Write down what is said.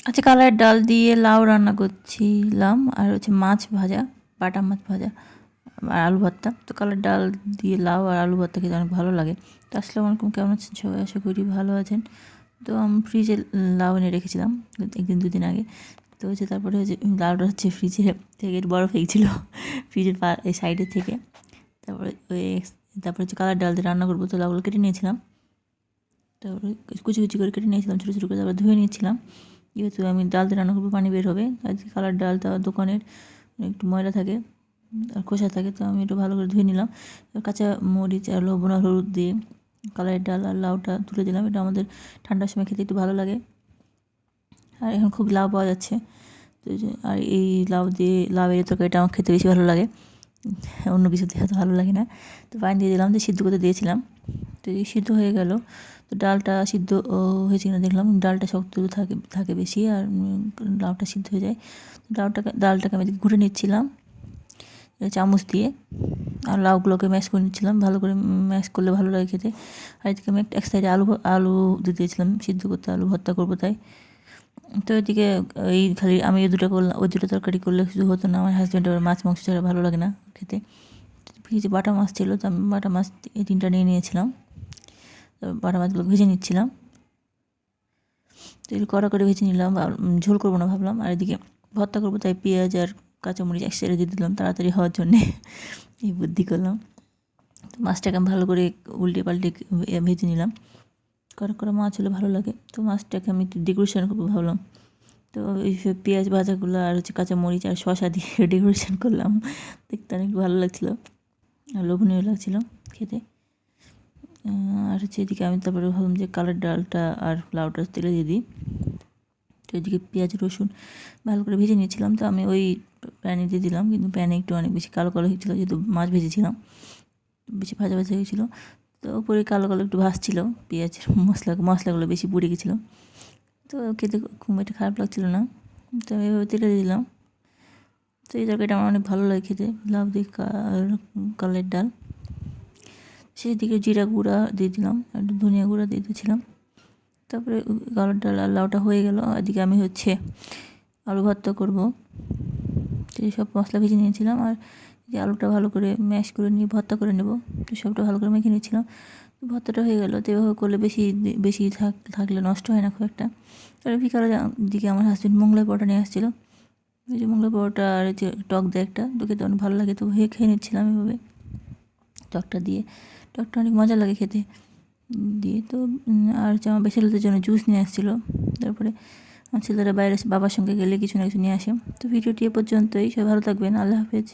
আচ্ছা, কালার ডাল দিয়ে লাউ রান্না করছিলাম, আর হচ্ছে মাছ ভাজা, বাটা মাছ ভাজা আর আলু ভর্তা। তো কালার ডাল দিয়ে লাউ আর আলু ভর্তা খেতে অনেক ভালো লাগে। তো আসসালামু আলাইকুম, কেমন আছেন সবাই? আশা করি ভালো আছেন। তো আমি ফ্রিজে লাউ এনে রেখেছিলাম একদিন দুদিন আগে। তো হচ্ছে তারপরে হচ্ছে লাউটা হচ্ছে ফ্রিজে থেকে বরফ হয়েছিল ফ্রিজের এই সাইডের থেকে। তারপরে তারপরে হচ্ছে কালার ডাল দিয়ে রান্না করবো। তো লাউগুলো কেটে নিয়েছিলাম, তারপরে কুচি কুচি করে কেটে নিয়েছিলাম, ছোটো ছোটো করে। তারপরে ধুয়ে নিয়েছিলাম, যেহেতু আমি ডাল দিয়ে রান্না করবো, পানি বের হবে। আর কালার ডালটা দোকানের একটু ময়লা থাকে আর খোসা থাকে, তো আমি একটু ভালো করে ধুয়ে নিলাম। কাঁচা মরিচ আর লবণ আর হলুদ দিয়ে কালারের ডাল আর লাউটা তুলে দিলাম। এটা আমাদের ঠান্ডার সময় খেতে একটু ভালো লাগে, আর এখন খুব লাউ পাওয়া যাচ্ছে। তো আর এই লাউয়ের তরকারিটা আমার খেতে বেশি ভালো লাগে, অন্য কিছু দিয়ে হয়তো ভালো লাগে না। তো পানি দিয়ে দিলাম, দিয়ে সিদ্ধ করতে দিয়েছিলাম। তো এই সিদ্ধ হয়ে গেল। তো ডালটা সিদ্ধ হয়েছে কিনা দেখলাম, ডালটা শক্ত থাকে বেশি, আর লাউটা সিদ্ধ হয়ে যায়। ডালটাকে আমি ঘুরে নিচ্ছিলাম চামচ দিয়ে, আর লাউগুলোকে ম্যাশ করে নিচ্ছিলাম। ভালো করে ম্যাশ করলে ভালো লাগে খেতে। আর এদিকে আমি এক সাইডে আলু দিয়ে দিয়েছিলাম সিদ্ধ করতে, আলু ভর্তা করবো তাই। তো এদিকে এই খালি আমি ওই দুটো করলাম, ওই দুটো তরকারি করলে শুধু হতো না। আমার হাজব্যান্ডের মাছ মাংস ছাড়া ভালো লাগে না খেতে। ফ্রিজে বাটা মাছ ছিল, তো আমি বাটা মাছ এই 3টা নিয়ে নিয়েছিলাম। তো বাটা মাছগুলো ভেজে নিচ্ছিলাম। তো একটু কড়া করে ভেজে নিলাম, ঝোল করবো না ভাবলাম। আর এদিকে ভর্তা করবো, তাই পেঁয়াজ আর কাঁচামরিচ একসাথে দিয়ে দিলাম তাড়াতাড়ি হওয়ার জন্যে এই বুদ্ধি করলাম। তো মাছটাকে আমি ভালো করে উল্টে পাল্টে ভেজে নিলাম। কড়া কড়া মাছ হলে ভালো লাগে। তো মাছটাকে আমি একটু ডেকোরেশন করবো ভাবলাম। তো এই পেঁয়াজ ভাজাগুলো আর হচ্ছে কাঁচামরিচ আর শসা দিয়ে ডেকোরেশন করলাম। দেখতে অনেক ভালো লাগছিলো আর লোভনীয় লাগছিলো খেতে। আর হচ্ছে এদিকে আমি তারপরে ভাবলাম যে কালার ডালটা আর লাউটা তেলে দিয়ে দিই। তো এদিকে পেঁয়াজ রসুন ভালো করে ভেজে নিয়েছিলাম। তো আমি ওই প্যানে দিয়ে দিলাম, কিন্তু প্যানে একটু অনেক বেশি কালো কালো হয়েছিলো, যেহেতু মাছ ভেজেছিলাম, বেশি ভাজা ভাজা হয়েছিলো। তো উপরে কালো কালো একটু ভাসছিল, পেঁয়াজের মশলাগুলো বেশি পুড়ে গেছিলো। তো খেতে খুব একটা খারাপ লাগছিলো না। তো আমি এভাবে তেলে দিলাম। তো এই তরকারিটা আমার অনেক ভালো লাগে খেতে, লাউ দিয়ে কালের ডাল। সেদিকে জিরা গুঁড়া দিয়ে দিলাম, একটু ধনিয়া গুঁড়া দিয়ে দিয়েছিলাম। তারপরে কালার ডাল আর লাউটা হয়ে গেল। এদিকে আমি হচ্ছে আলু ভর্তা করবো, তো সব মশলা ভেজে নিয়েছিলাম। আর যে আলুটা ভালো করে ম্যাশ করে নিয়ে ভর্তা করে নেব, তো সবটা ভালো করে মেখে নিয়েছিলাম। ভর্তাটা হয়ে গেল। তো এভাবে করলে বেশি থাকলে নষ্ট হয় না খুব একটা। তারপরে বিকালের দিকে আমার হাজব্যান্ড মোগলাই পরোটা নিয়ে আসছিলো। এই যে মোগলাই পরোটা আর যে টক দেয় একটা, তো খেতে অনেক ভালো লাগে। তো খেয়ে নিচ্ছিলাম এভাবে টকটা অনেক মজা লাগে খেতে দিয়ে। তো আর হচ্ছে আমার ছেলেদের জন্য জুস নিয়ে আসছিলো। তারপরে আমার ছেলেরা বাইরে বাবার সঙ্গে গেলে কিছু না কিছু নিয়ে আসে। তো ভিডিওটি এ পর্যন্তই, সবাই ভালো থাকবেন, আল্লাহ হাফেজ।